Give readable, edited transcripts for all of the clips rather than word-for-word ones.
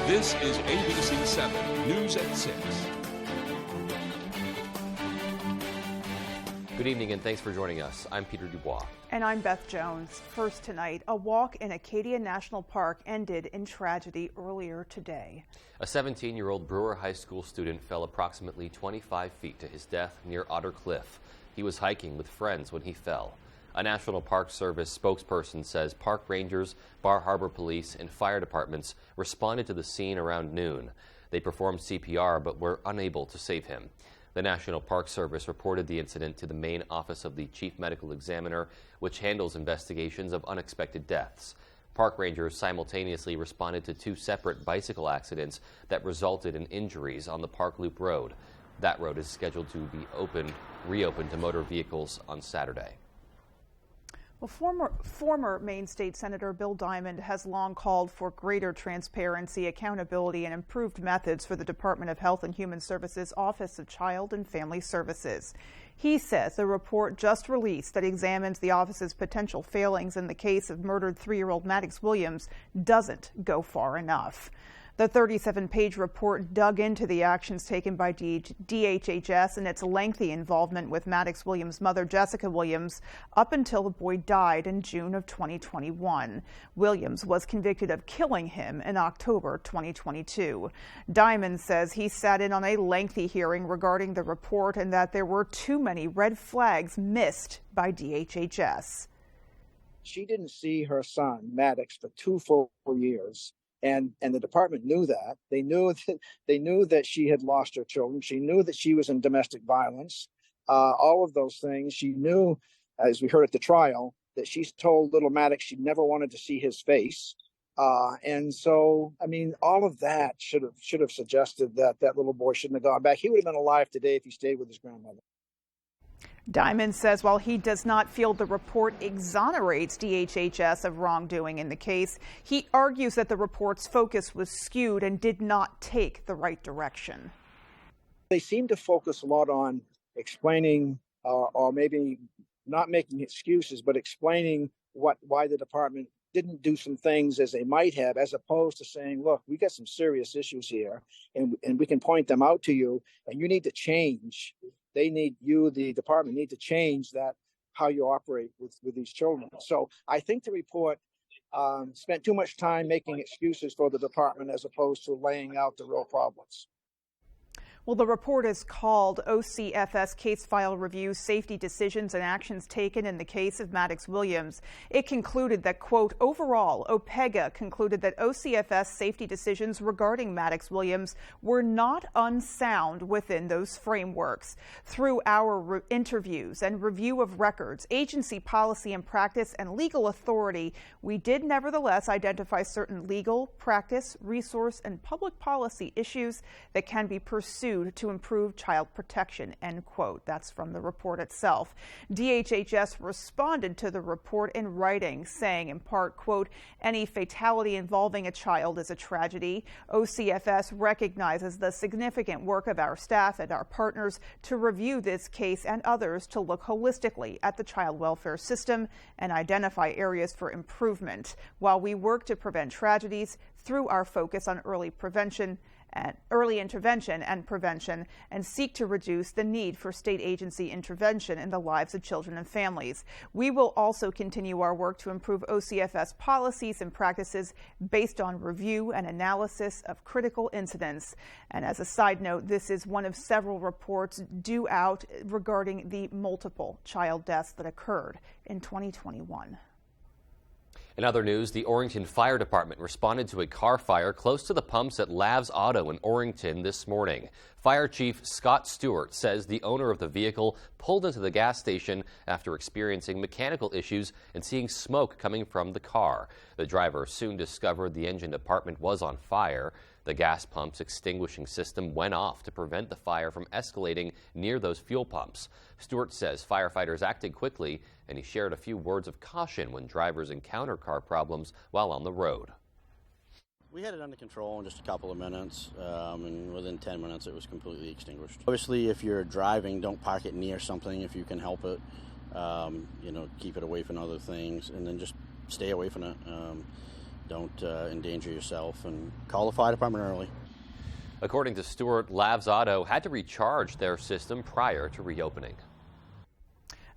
This is ABC 7 News at 6. Good evening and thanks for joining us. I'm Peter Dubois. And I'm Beth Jones. First tonight, a walk in Acadia National Park ended in tragedy earlier today. A 17-year-old Brewer High School student fell approximately 25 feet to his death near Otter Cliff. He was hiking with friends when he fell. A National Park Service spokesperson says park rangers, Bar Harbor Police, and fire departments responded to the scene around noon. They performed CPR but were unable to save him. The National Park Service reported the incident to the main office of the Chief Medical Examiner, which handles investigations of unexpected deaths. Park rangers simultaneously responded to two separate bicycle accidents that resulted in injuries on the Park Loop Road. That road is scheduled to be reopened to motor vehicles on Saturday. Well, former Maine State Senator Bill Diamond has long called for greater transparency, accountability, and improved methods for the Department of Health and Human Services Office of Child and Family Services. He says the report just released that examines the office's potential failings in the case of murdered 3-year-old Maddox Williams doesn't go far enough. The 37-page report dug into the actions taken by DHHS and its lengthy involvement with Maddox Williams' mother, Jessica Williams, up until the boy died in June of 2021. Williams was convicted of killing him in October 2022. Diamond says he sat in on a lengthy hearing regarding the report and that there were too many red flags missed by DHHS. She didn't see her son, Maddox, for 2 full years. And the department knew that. They knew that she had lost her children. She knew that she was in domestic violence. All of those things. She knew, as we heard at the trial, that she's told little Maddox she never wanted to see his face. And so, I mean, all of that should have suggested that that little boy shouldn't have gone back. He would have been alive today if he stayed with his grandmother. Diamond says while he does not feel the report exonerates DHHS of wrongdoing in the case, he argues that the report's focus was skewed and did not take the right direction. They seem to focus a lot on explaining or maybe not making excuses, but explaining why the department didn't do some things as they might have, as opposed to saying, look, we got some serious issues here and we can point them out to you and you need to change. The department need to change that, how you operate with these children. So I think the report spent too much time making excuses for the department as opposed to laying out the real problems. Well, the report is called OCFS Case File Review, Safety Decisions and Actions Taken in the Case of Maddox Williams. It concluded that, quote, overall, OPEGA concluded that OCFS safety decisions regarding Maddox Williams were not unsound within those frameworks. Through our interviews and review of records, agency policy and practice, and legal authority, we did nevertheless identify certain legal, practice, resource, and public policy issues that can be pursued to improve child protection, end quote. That's from the report itself. DHHS responded to the report in writing, saying in part, quote, any fatality involving a child is a tragedy. OCFS recognizes the significant work of our staff and our partners to review this case and others to look holistically at the child welfare system and identify areas for improvement while we work to prevent tragedies through our focus on early intervention and prevention, and seek to reduce the need for state agency intervention in the lives of children and families. We will also continue our work to improve OCFS policies and practices based on review and analysis of critical incidents. And as a side note, this is one of several reports due out regarding the multiple child deaths that occurred in 2021. In other news, the Orrington Fire Department responded to a car fire close to the pumps at Lav's Auto in Orrington this morning. Fire Chief Scott Stewart says the owner of the vehicle pulled into the gas station after experiencing mechanical issues and seeing smoke coming from the car. The driver soon discovered the engine compartment was on fire. The gas pump's extinguishing system went off to prevent the fire from escalating near those fuel pumps. Stewart says firefighters acted quickly, and he shared a few words of caution when drivers encounter car problems while on the road. We had it under control in just a couple of minutes, and within 10 minutes it was completely extinguished. Obviously, if you're driving, don't park it near something if you can help it. Keep it away from other things, and then just stay away from it. Don't endanger yourself, and call the fire department early. According to Stewart, Lavs Auto had to recharge their system prior to reopening.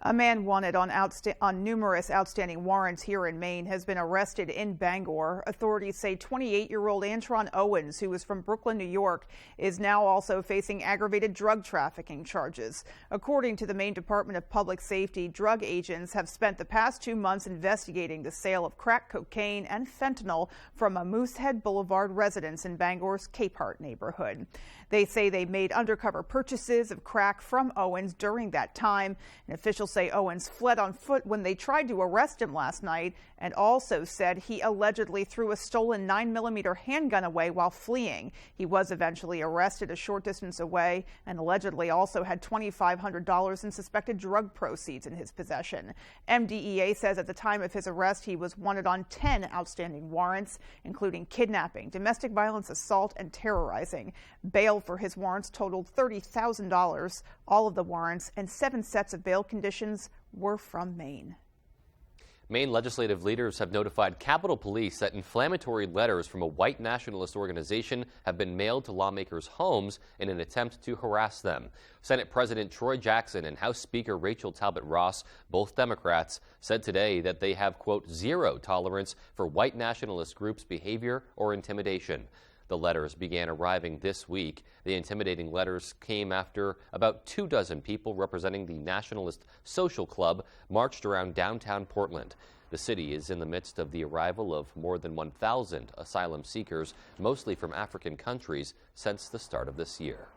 A man wanted on numerous outstanding warrants here in Maine has been arrested in Bangor. Authorities say 28-year-old Antron Owens, who is from Brooklyn, New York, is now also facing aggravated drug trafficking charges. According to the Maine Department of Public Safety, drug agents have spent the past 2 months investigating the sale of crack cocaine and fentanyl from a Moosehead Boulevard residence in Bangor's Capehart neighborhood. They say they made undercover purchases of crack from Owens during that time. And officials say Owens fled on foot when they tried to arrest him last night, and also said he allegedly threw a stolen 9mm handgun away while fleeing. He was eventually arrested a short distance away and allegedly also had $2,500 in suspected drug proceeds in his possession. MDEA says at the time of his arrest he was wanted on 10 outstanding warrants, including kidnapping, domestic violence, assault, and terrorizing. Bail for his warrants totaled $30,000. All of the warrants and 7 sets of bail conditions were from Maine. Maine legislative leaders have notified Capitol Police that inflammatory letters from a white nationalist organization have been mailed to lawmakers' homes in an attempt to harass them. Senate President Troy Jackson and House Speaker Rachel Talbot Ross, both Democrats, said today that they have, quote, zero tolerance for white nationalist groups' behavior or intimidation. The letters began arriving this week. The intimidating letters came after about 24 people representing the Nationalist Social Club marched around downtown Portland. The city is in the midst of the arrival of more than 1,000 asylum seekers, mostly from African countries, since the start of this year.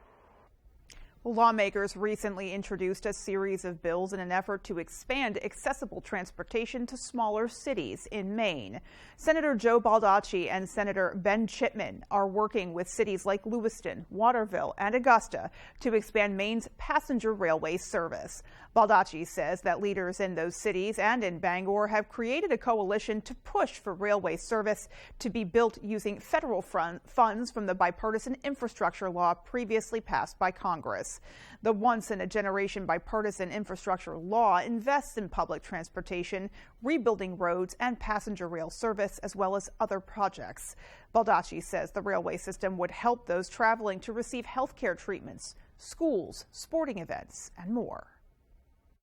Lawmakers recently introduced a series of bills in an effort to expand accessible transportation to smaller cities in Maine. Senator Joe Baldacci and Senator Ben Chipman are working with cities like Lewiston, Waterville, and Augusta to expand Maine's passenger railway service. Baldacci says that leaders in those cities and in Bangor have created a coalition to push for railway service to be built using federal funds from the bipartisan infrastructure law previously passed by Congress. The once-in-a-generation bipartisan infrastructure law invests in public transportation, rebuilding roads and passenger rail service, as well as other projects. Baldacci says the railway system would help those traveling to receive health care treatments, schools, sporting events, and more.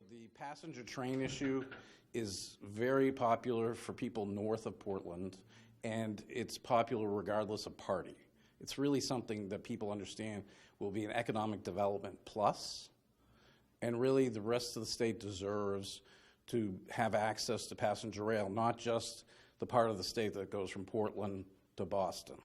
The passenger train issue is very popular for people north of Portland, and it's popular regardless of party. It's really something that people understand will be an economic development plus, and really the rest of the state deserves to have access to passenger rail, not just the part of the state that goes from Portland to Boston.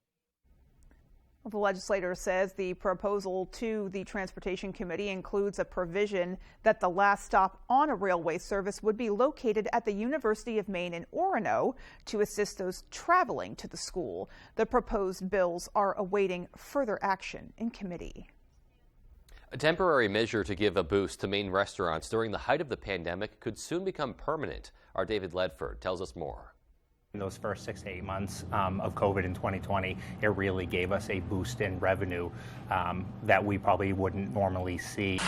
The legislator says the proposal to the Transportation Committee includes a provision that the last stop on a railway service would be located at the University of Maine in Orono to assist those traveling to the school. The proposed bills are awaiting further action in committee. A temporary measure to give a boost to Maine restaurants during the height of the pandemic could soon become permanent. Our David Ledford tells us more. In those first 6 to 8 months of COVID in 2020, it really gave us a boost in revenue that we probably wouldn't normally see.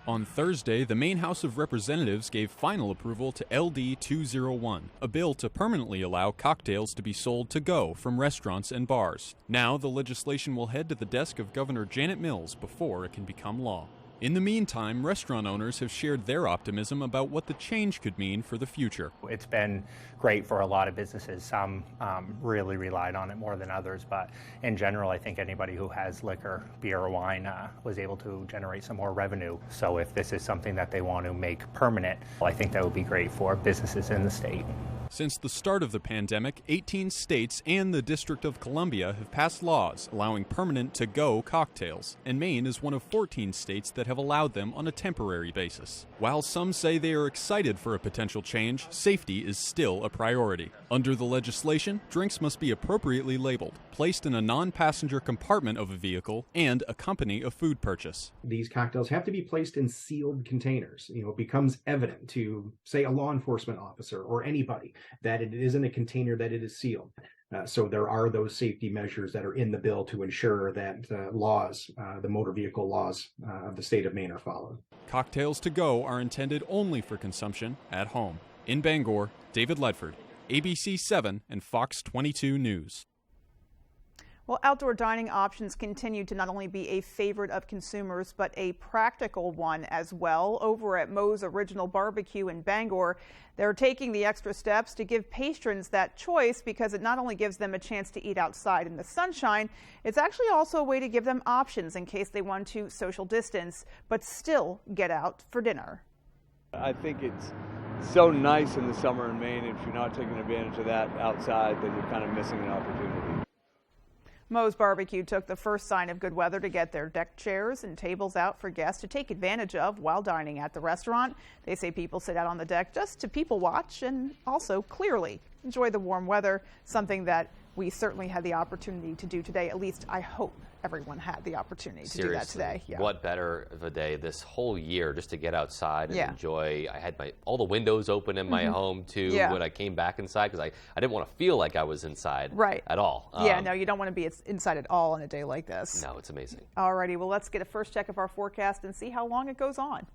On Thursday, the Maine House of Representatives gave final approval to LD 201, a bill to permanently allow cocktails to be sold to go from restaurants and bars. Now, the legislation will head to the desk of Governor Janet Mills before it can become law. In the meantime, restaurant owners have shared their optimism about what the change could mean for the future. It's been great for a lot of businesses. Some really relied on it more than others, but in general, I think anybody who has liquor, beer or wine was able to generate some more revenue. So if this is something that they want to make permanent, I think that would be great for businesses in the state. Since the start of the pandemic, 18 states and the District of Columbia have passed laws allowing permanent to-go cocktails, and Maine is one of 14 states that have allowed them on a temporary basis. While some say they are excited for a potential change, safety is still a priority. Under the legislation, drinks must be appropriately labeled, placed in a non-passenger compartment of a vehicle, and accompany a food purchase. These cocktails have to be placed in sealed containers. It becomes evident to, say, a law enforcement officer or anybody that it is in a container, that it is sealed. So there are those safety measures that are in the bill to ensure that the motor vehicle laws of the state of Maine are followed. Cocktails to go are intended only for consumption at home. In Bangor, David Ledford, ABC 7 and Fox 22 News. Well, outdoor dining options continue to not only be a favorite of consumers, but a practical one as well. Over at Moe's Original Barbecue in Bangor, they're taking the extra steps to give patrons that choice because it not only gives them a chance to eat outside in the sunshine, it's actually also a way to give them options in case they want to social distance, but still get out for dinner. I think it's so nice in the summer in Maine. If you're not taking advantage of that outside, then you're kind of missing an opportunity. Moe's Barbecue took the first sign of good weather to get their deck chairs and tables out for guests to take advantage of while dining at the restaurant. They say people sit out on the deck just to people watch and also clearly enjoy the warm weather, something that we certainly had the opportunity to do today. At least I hope everyone had the opportunity to do that today. Yeah. What better of a day this whole year just to get outside and enjoy. I had all the windows open in my home too when I came back inside because I didn't want to feel like I was inside at all. No, you don't want to be inside at all on a day like this. No, it's amazing. Alrighty, well, let's get a first check of our forecast and see how long it goes on.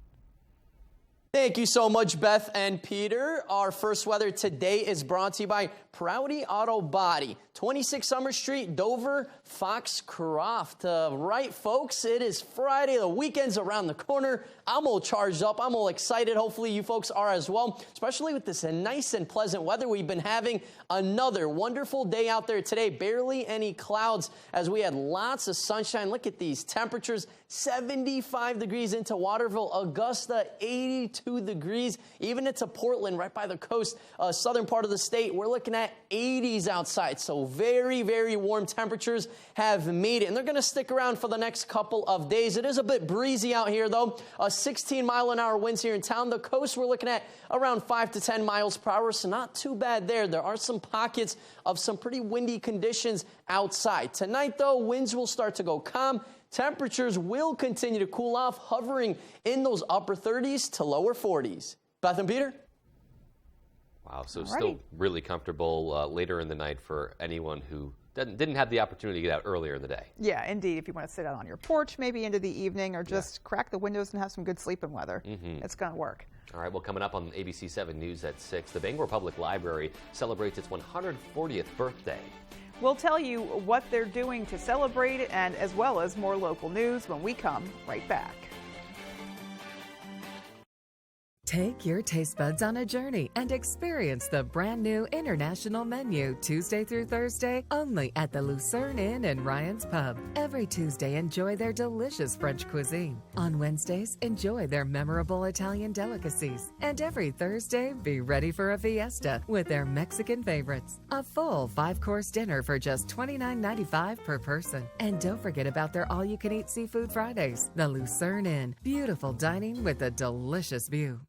Thank you so much, Beth and Peter. Our first weather today is brought to you by Prouty Auto Body, 26 Summer Street, Dover, Foxcroft. Right, folks, it is Friday. The weekend's around the corner. I'm all charged up. I'm all excited. Hopefully you folks are as well, especially with this nice and pleasant weather we've been having. Another wonderful day out there today. Barely any clouds as we had lots of sunshine. Look at these temperatures. 75 degrees into Waterville, Augusta, 82 degrees, even into Portland, right by the coast, southern part of the state. We're looking at 80s outside, so very, very warm temperatures have made it, and they're going to stick around for the next couple of days. It is a bit breezy out here, though. 16-mile-an-hour winds here in town. The coast, we're looking at around 5 to 10 miles per hour, so not too bad there. There are some pockets of some pretty windy conditions outside. Tonight, though, winds will start to go calm. Temperatures will continue to cool off, hovering in those upper 30s to lower 40s. Beth and Peter? Wow, so still really comfortable later in the night for anyone who didn't have the opportunity to get out earlier in the day. Yeah, indeed. If you want to sit out on your porch maybe into the evening or just crack the windows and have some good sleeping weather, it's going to work. All right, well, coming up on ABC 7 News at 6, the Bangor Public Library celebrates its 140th birthday. We'll tell you what they're doing to celebrate and as well as more local news when we come right back. Take your taste buds on a journey and experience the brand new international menu Tuesday through Thursday only at the Lucerne Inn and Ryan's Pub. Every Tuesday, enjoy their delicious French cuisine. On Wednesdays, enjoy their memorable Italian delicacies. And every Thursday, be ready for a fiesta with their Mexican favorites. A full 5-course dinner for just $29.95 per person. And don't forget about their all-you-can-eat seafood Fridays. The Lucerne Inn. Beautiful dining with a delicious view.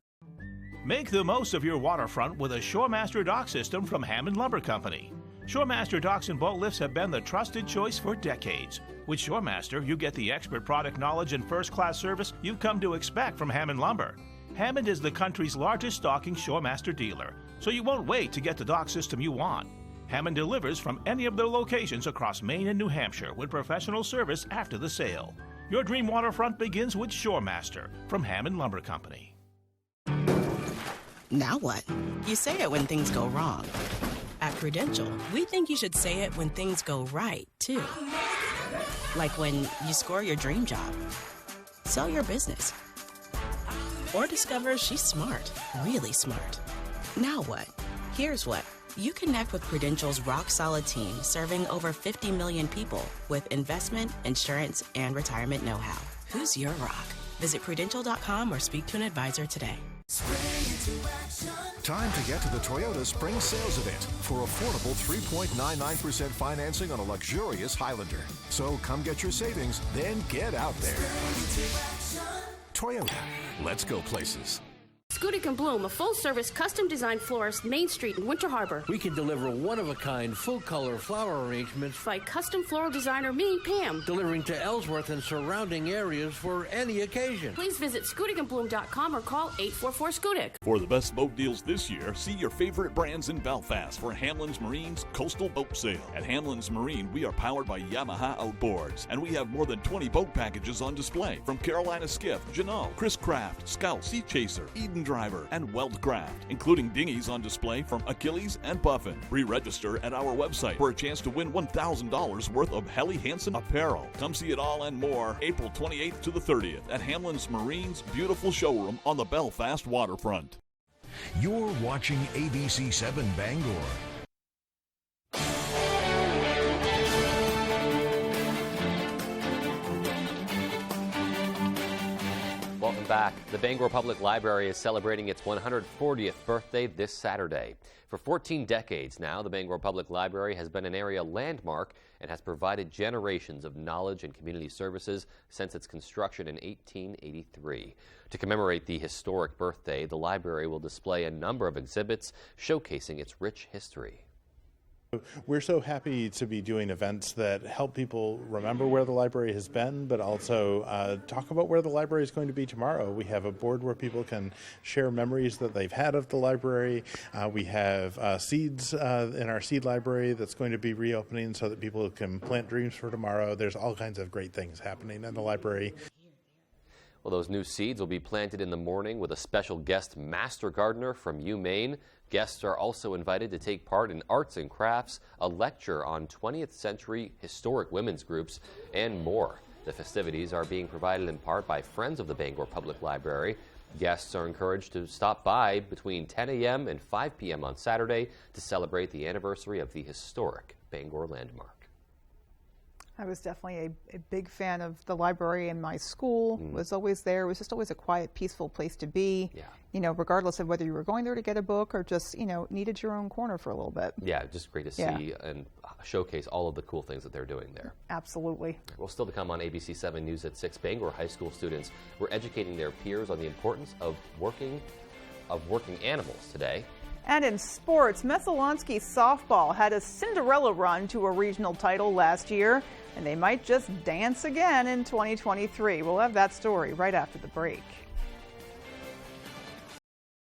Make the most of your waterfront with a Shoremaster dock system from Hammond Lumber Company. Shoremaster docks and boat lifts have been the trusted choice for decades. With Shoremaster, you get the expert product knowledge and first-class service you've come to expect from Hammond Lumber. Hammond is the country's largest stocking Shoremaster dealer, so you won't wait to get the dock system you want. Hammond delivers from any of their locations across Maine and New Hampshire with professional service after the sale. Your dream waterfront begins with Shoremaster from Hammond Lumber Company. Now what? You say it when things go wrong. At Prudential, we think you should say it when things go right, too. Like when you score your dream job, sell your business, or discover she's smart, really smart. Now what? Here's what. You connect with Prudential's rock-solid team serving over 50 million people with investment, insurance, and retirement know-how. Who's your rock? Visit Prudential.com or speak to an advisor today. Time to get to the Toyota Spring Sales Event for affordable 3.99% financing on a luxurious Highlander. So come get your savings, then get out there. Toyota, let's go places. Scudic & Bloom, a full-service, custom-designed florist, Main Street in Winter Harbor. We can deliver one-of-a-kind, full-color flower arrangements by custom floral designer me, Pam. Delivering to Ellsworth and surrounding areas for any occasion. Please visit scudicandbloom.com or call 844-SCUDIC. For the best boat deals this year, see your favorite brands in Belfast for Hamlin's Marine's Coastal Boat Sale. At Hamlin's Marine, we are powered by Yamaha Outboards, and we have more than 20 boat packages on display from Carolina Skiff, Janelle, Chris Craft, Scout, Sea Chaser, Eden Driver, and Weldcraft, including dinghies on display from Achilles and Puffin. Pre-register at our website for a chance to win $1,000 worth of Helly Hansen apparel. Come see it all and more April 28th to the 30th at Hamlin's Marine's beautiful showroom on the Belfast waterfront. You're watching ABC 7 Bangor. Welcome back. The Bangor Public Library is celebrating its 140th birthday this Saturday. For 14 decades now, the Bangor Public Library has been an area landmark and has provided generations of knowledge and community services since its construction in 1883. To commemorate the historic birthday, the library will display a number of exhibits showcasing its rich history. We're so happy to be doing events that help people remember where the library has been, but also talk about where the library is going to be tomorrow. We have a board where people can share memories that they've had of the library. We have seeds in our seed library that's going to be reopening so that people can plant dreams for tomorrow. There's all kinds of great things happening in the library. Well, those new seeds will be planted in the morning with a special guest master gardener from WVII Maine. Guests are also invited to take part in arts and crafts, a lecture on 20th century historic women's groups, and more. The festivities are being provided in part by Friends of the Bangor Public Library. Guests are encouraged to stop by between 10 a.m. and 5 p.m. on Saturday to celebrate the anniversary of the historic Bangor landmark. I was definitely a big fan of the library, and my school was always there. It was just always a quiet, peaceful place to be. Yeah. You know, regardless of whether you were going there to get a book or just, needed your own corner for a little bit. Yeah, just great to see and showcase all of the cool things that they're doing there. Absolutely. Well, still to come on ABC 7 News at 6, Bangor High School students were educating their peers on the importance of working animals today. And in sports, Messalonski softball had a Cinderella run to a regional title last year, and they might just dance again in 2023. We'll have that story right after the break.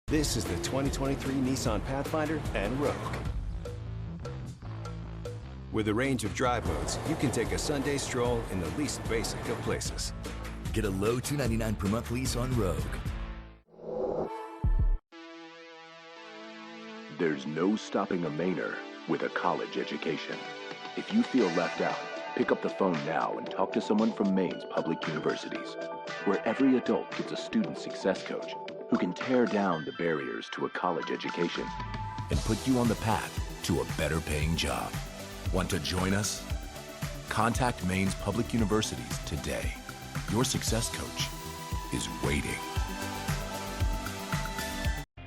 This is the 2023 Nissan Pathfinder and Rogue. With a range of drive modes, you can take a Sunday stroll in the least basic of places. Get a low $299 per month lease on Rogue. There's no stopping a Mainer with a college education. If you feel left out, pick up the phone now and talk to someone from Maine's public universities, where every adult gets a student success coach who can tear down the barriers to a college education and put you on the path to a better paying job. Want to join us? Contact Maine's public universities today. Your success coach is waiting.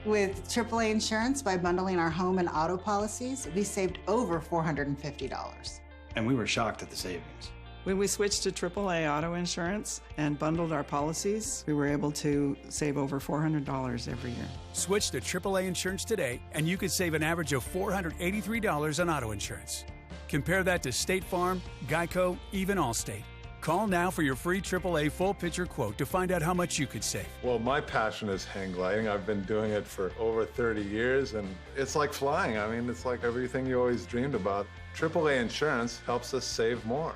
With AAA Insurance, by bundling our home and auto policies, we saved over $450. And we were shocked at the savings. When we switched to AAA auto insurance and bundled our policies, we were able to save over $400 every year. Switch to AAA insurance today, and you could save an average of $483 on auto insurance. Compare that to State Farm, Geico, even Allstate. Call now for your free AAA full picture quote to find out how much you could save. Well, my passion is hang gliding. I've been doing it for over 30 years, and it's like flying. I mean, it's like everything you always dreamed about. AAA insurance helps us save more.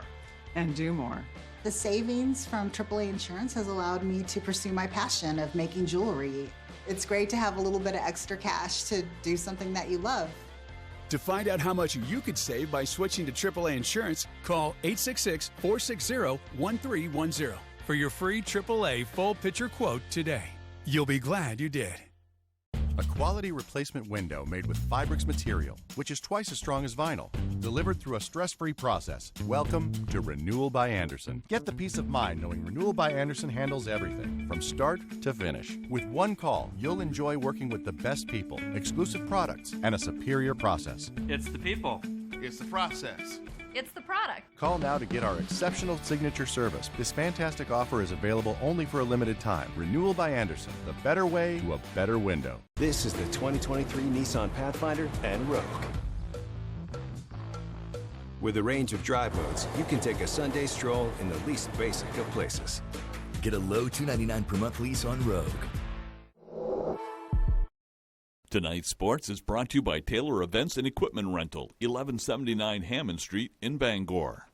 And do more. The savings from AAA Insurance has allowed me to pursue my passion of making jewelry. It's great to have a little bit of extra cash to do something that you love. To find out how much you could save by switching to AAA Insurance, call 866-460-1310 for your free AAA full picture quote today. You'll be glad you did. A quality replacement window made with Fibrix material, which is twice as strong as vinyl, delivered through a stress-free process. Welcome to Renewal by Andersen. Get the peace of mind knowing Renewal by Andersen handles everything, from start to finish. With one call, you'll enjoy working with the best people, exclusive products, and a superior process. It's the people. It's the process. It's the product. Call now to get our exceptional signature service. This fantastic offer is available only for a limited time. Renewal by Andersen, the better way to a better window. This is the 2023 Nissan Pathfinder and Rogue. With a range of drive modes, you can take a Sunday stroll in the least basic of places. Get a low $299 per month lease on Rogue. Tonight's sports is brought to you by Taylor Events and Equipment Rental, 1179 Hammond Street in Bangor.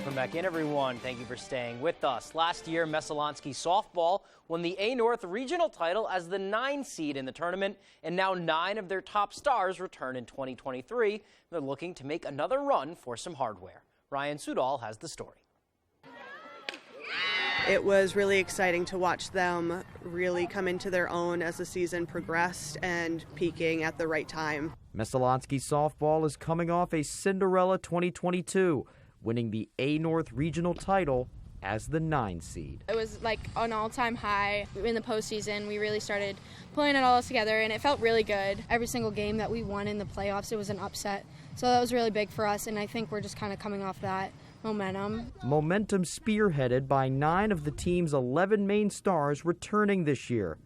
Welcome back in, everyone. Thank you for staying with us. Last year, Messalonski softball won the A North regional title as the 9 seed in the tournament, and now 9 of their top stars return in 2023. They're looking to make another run for some hardware. Ryan Sudol has the story. It was really exciting to watch them really come into their own as the season progressed and peaking at the right time. Messalonski softball is coming off a Cinderella 2022, winning the A North regional title as the 9 seed. It was like an all-time high in the postseason. We really started pulling it all together, and it felt really good. Every single game that we won in the playoffs, it was an upset. So that was really big for us, and I think we're just kind of coming off that momentum. Momentum spearheaded by 9 of the team's 11 main stars returning this year.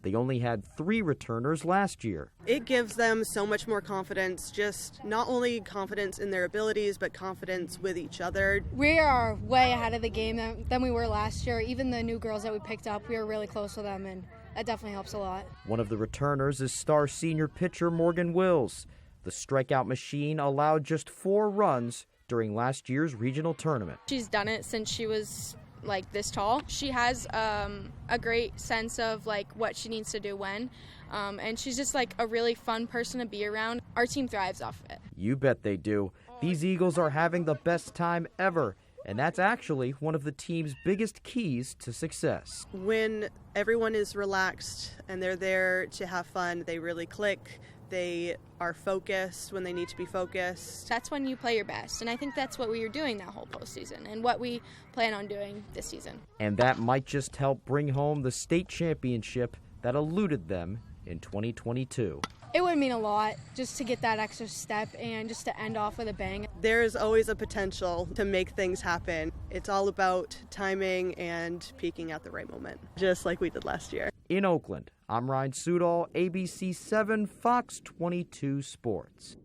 They only had 3 returners last year. It gives them so much more confidence, just not only confidence in their abilities, but confidence with each other. We are way ahead of the game than we were last year. Even the new girls that we picked up, we were really close with them, and that definitely helps a lot. One of the returners is star senior pitcher Morgan Wills. The strikeout machine allowed just 4 runs during last year's regional tournament. She's done it since she was like this tall. She has a great sense of like what she needs to do when, and she's just like a really fun person to be around. Our team thrives off of it. You bet they do. These Eagles are having the best time ever, and that's actually one of the team's biggest keys to success. When everyone is relaxed and they're there to have fun, they really click. They are focused when they need to be focused. That's when you play your best, and I think that's what we were doing that whole postseason and what we plan on doing this season. And that might just help bring home the state championship that eluded them in 2022. It would mean a lot just to get that extra step and just to end off with a bang. There is always a potential to make things happen. It's all about timing and peaking at the right moment, just like we did last year. In Oakland, I'm Ryan Sudol, ABC 7, Fox 22 Sports.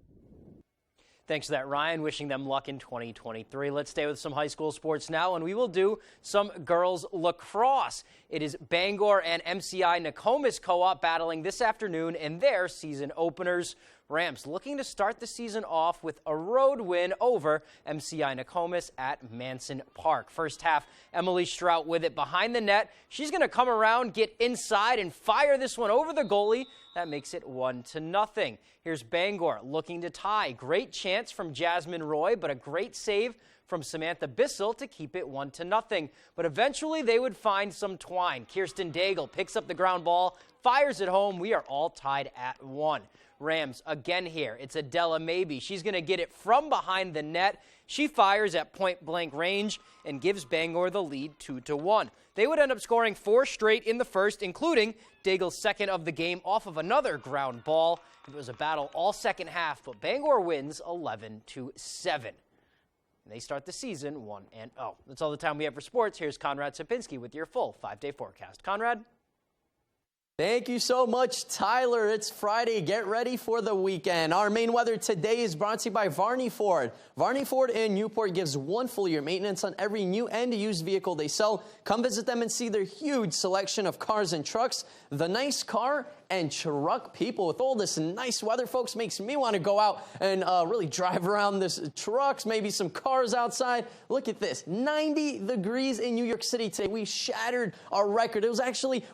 Thanks for that, Ryan. Wishing them luck in 2023. Let's stay with some high school sports now, and we will do some girls lacrosse. It is Bangor and MCI Nokomis Co-op battling this afternoon in their season openers. Rams looking to start the season off with a road win over MCI Nokomis at Manson Park. First half, Emily Strout with it behind the net. She's going to come around, get inside, and fire this one over the goalie. That makes it 1-0. Here's Bangor looking to tie. Great chance from Jasmine Roy, but a great save from Samantha Bissell to keep it 1-0. But eventually they would find some twine. Kirsten Daigle picks up the ground ball, fires it home. We are all tied at 1. Rams again here. It's Adela Maybe. She's going to get it from behind the net. She fires at point-blank range and gives Bangor the lead 2-1. They would end up scoring 4 straight in the first, including Daigle's second of the game off of another ground ball. It was a battle all second half, but Bangor wins 11-7. They start the season 1-0. That's all the time we have for sports. Here's Conrad Sapinski with your full 5-day forecast. Conrad? Thank you so much, Tyler. It's Friday. Get ready for the weekend. Our main weather today is brought to you by Varney Ford. Varney Ford in Newport gives 1 full year maintenance on every new and used vehicle they sell. Come visit them and see their huge selection of cars and trucks. The nice car and truck people. With all this nice weather, folks, makes me want to go out and really drive around this trucks, maybe some cars outside. Look at this, 90 degrees in New York City today. We shattered our record.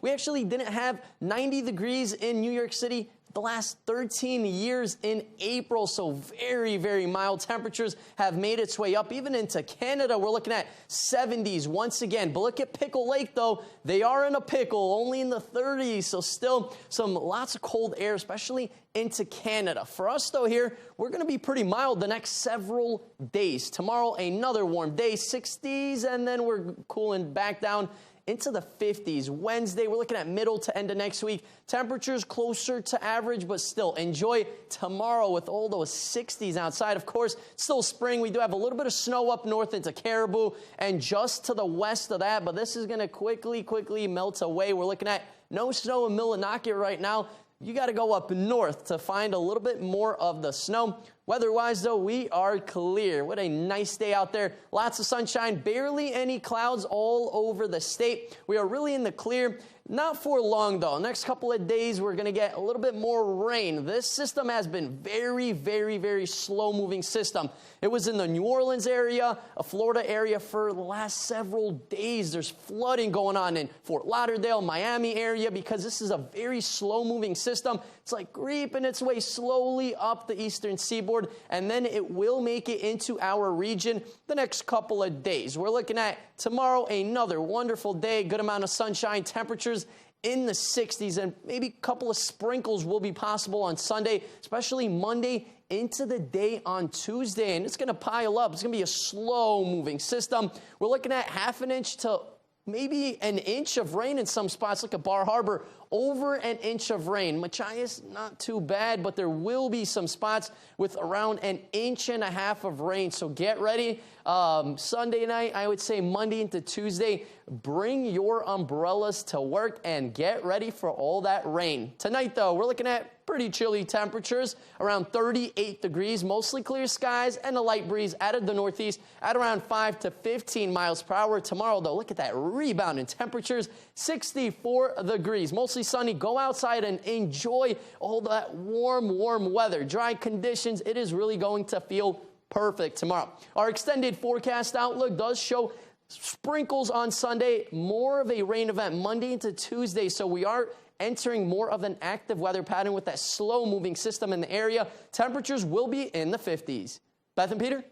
We actually didn't have 90 degrees in New York City the last 13 years in April, so very, very mild temperatures have made its way up. Even into Canada, we're looking at 70s once again. But look at Pickle Lake, though. They are in a pickle, only in the 30s, so still lots of cold air, especially into Canada. For us, though, here, we're going to be pretty mild the next several days. Tomorrow, another warm day, 60s, and then we're cooling back down into the 50s. Wednesday, we're looking at middle to end of next week. Temperatures closer to average, but still enjoy tomorrow with all those 60s outside. Of course, still spring. We do have a little bit of snow up north into Caribou and just to the west of that, but this is going to quickly melt away. We're looking at no snow in Millinocket right now. You got to go up north to find a little bit more of the snow. Weather-wise, though, we are clear. What a nice day out there. Lots of sunshine, barely any clouds all over the state. We are really in the clear. Not for long, though. Next couple of days, we're going to get a little bit more rain. This system has been very slow-moving system. It was in the New Orleans area, a Florida area for the last several days. There's flooding going on in Fort Lauderdale, Miami area, because this is a very slow-moving system. It's like creeping its way slowly up the eastern seaboard, and then it will make it into our region the next couple of days. We're looking at tomorrow, another wonderful day, good amount of sunshine, temperatures in the 60s, and maybe a couple of sprinkles will be possible on Sunday, especially Monday into the day on Tuesday, and it's going to pile up. It's going to be a slow-moving system. We're looking at half an inch to maybe an inch of rain in some spots, like at Bar Harbor, over an inch of rain. Machias, not too bad, but there will be some spots with around an inch and a half of rain. So get ready. Sunday night, I would say Monday into Tuesday, bring your umbrellas to work and get ready for all that rain. Tonight, though, we're looking at pretty chilly temperatures, around 38 degrees, mostly clear skies, and a light breeze out of the northeast at around 5 to 15 miles per hour. Tomorrow, though, look at that rebound in temperatures, 64 degrees, mostly sunny. Go outside and enjoy all that warm weather. Dry conditions, it is really going to feel perfect tomorrow. Our extended forecast outlook does show sprinkles on Sunday, more of a rain event Monday into Tuesday, so we are entering more of an active weather pattern with that slow-moving system in the area. Temperatures will be in the 50s. Beth and Peter?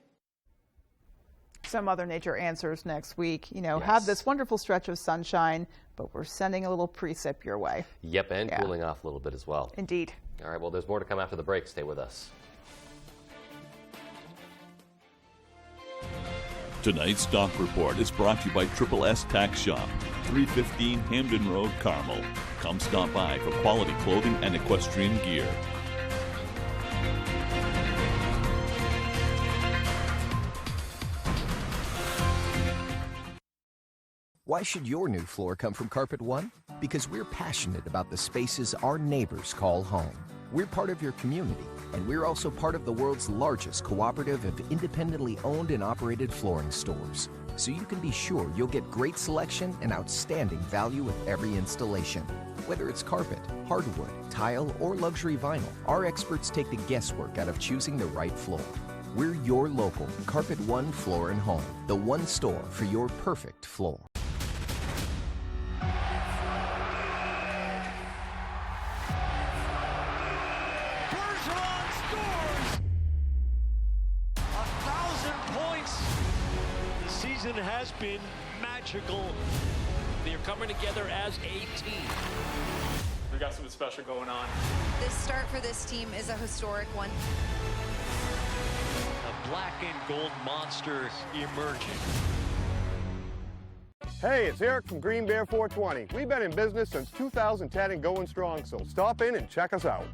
So Mother Nature answers next week. Have this wonderful stretch of sunshine, but we're sending a little precip your way. Yep, and cooling off a little bit as well. Indeed. All right, well, there's more to come after the break. Stay with us. Tonight's Stock Report is brought to you by Triple S Tax Shop, 315 Hamden Road, Carmel. Come stop by for quality clothing and equestrian gear. Why should your new floor come from Carpet One? Because we're passionate about the spaces our neighbors call home. We're part of your community, and we're also part of the world's largest cooperative of independently owned and operated flooring stores. So you can be sure you'll get great selection and outstanding value with every installation. Whether it's carpet, hardwood, tile, or luxury vinyl, our experts take the guesswork out of choosing the right floor. We're your local Carpet One Floor and Home, the one store for your perfect floor. Has been magical. They're coming together as a team. We got something special going on. This start for this team is a historic one. A black and gold monster emerging. Hey, it's Eric from Green Bear 420. We've been in business since 2010 and going strong, so stop in and check us out.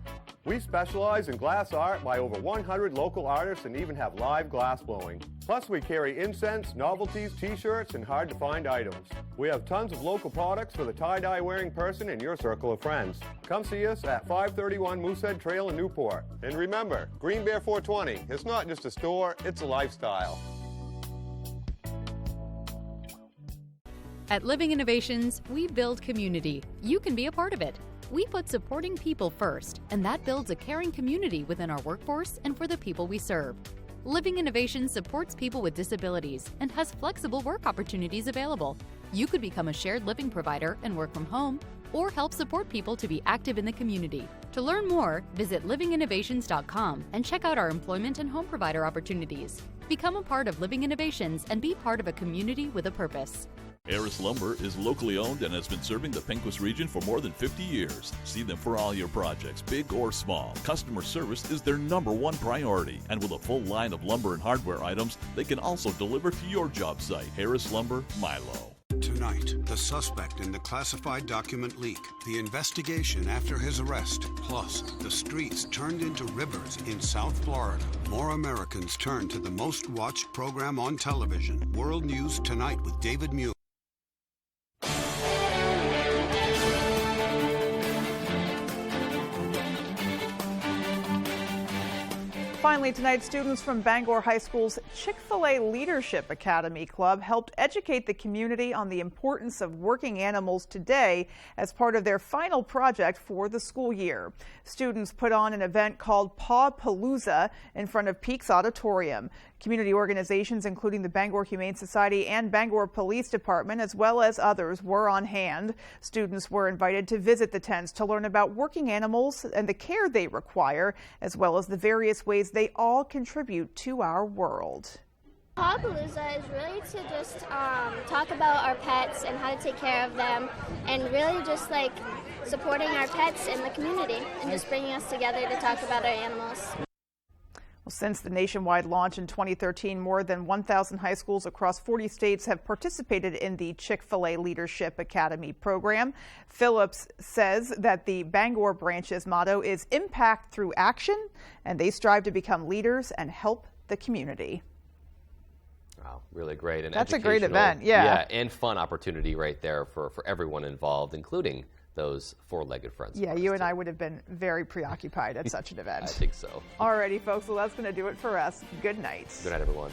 We specialize in glass art by over 100 local artists and even have live glass blowing. Plus, we carry incense, novelties, t-shirts, and hard-to-find items. We have tons of local products for the tie-dye wearing person in your circle of friends. Come see us at 531 Moosehead Trail in Newport. And remember, Green Bear 420, it's not just a store, it's a lifestyle. At Living Innovations, we build community. You can be a part of it. We put supporting people first, and that builds a caring community within our workforce and for the people we serve. Living Innovations supports people with disabilities and has flexible work opportunities available. You could become a shared living provider and work from home, or help support people to be active in the community. To learn more, visit livinginnovations.com and check out our employment and home provider opportunities. Become a part of Living Innovations and be part of a community with a purpose. Harris Lumber is locally owned and has been serving the Pequot region for more than 50 years. See them for all your projects, big or small. Customer service is their #1 priority. And with a full line of lumber and hardware items, they can also deliver to your job site. Harris Lumber, Milo. Tonight, the suspect in the classified document leak, the investigation after his arrest, plus the streets turned into rivers in South Florida. More Americans turn to the most watched program on television, World News Tonight with David Muir. finally tonight, students from Bangor High School's Chick-fil-A Leadership Academy Club helped educate the community on the importance of working animals today as part of their final project for the school year. Students put on an event called Paw Palooza in front of Peaks Auditorium. Community organizations, including the Bangor Humane Society and Bangor Police Department, as well as others, were on hand. Students were invited to visit the tents to learn about working animals and the care they require, as well as the various ways they all contribute to our world. Paw Palooza is really to just talk about our pets and how to take care of them, and really just like supporting our pets in the community and just bringing us together to talk about our animals. Since the nationwide launch in 2013, more than 1,000 high schools across 40 states have participated in the Chick-fil-A Leadership Academy program. Phillips says that the Bangor branch's motto is impact through action, and they strive to become leaders and help the community. Wow, really great. And that's a great event, yeah. Yeah, and fun opportunity right there for everyone involved, including those four-legged friends. Yeah, you and I would have been very preoccupied at such an event. I think so. Alrighty, folks, well, that's going to do it for us. Good night. Good night, everyone.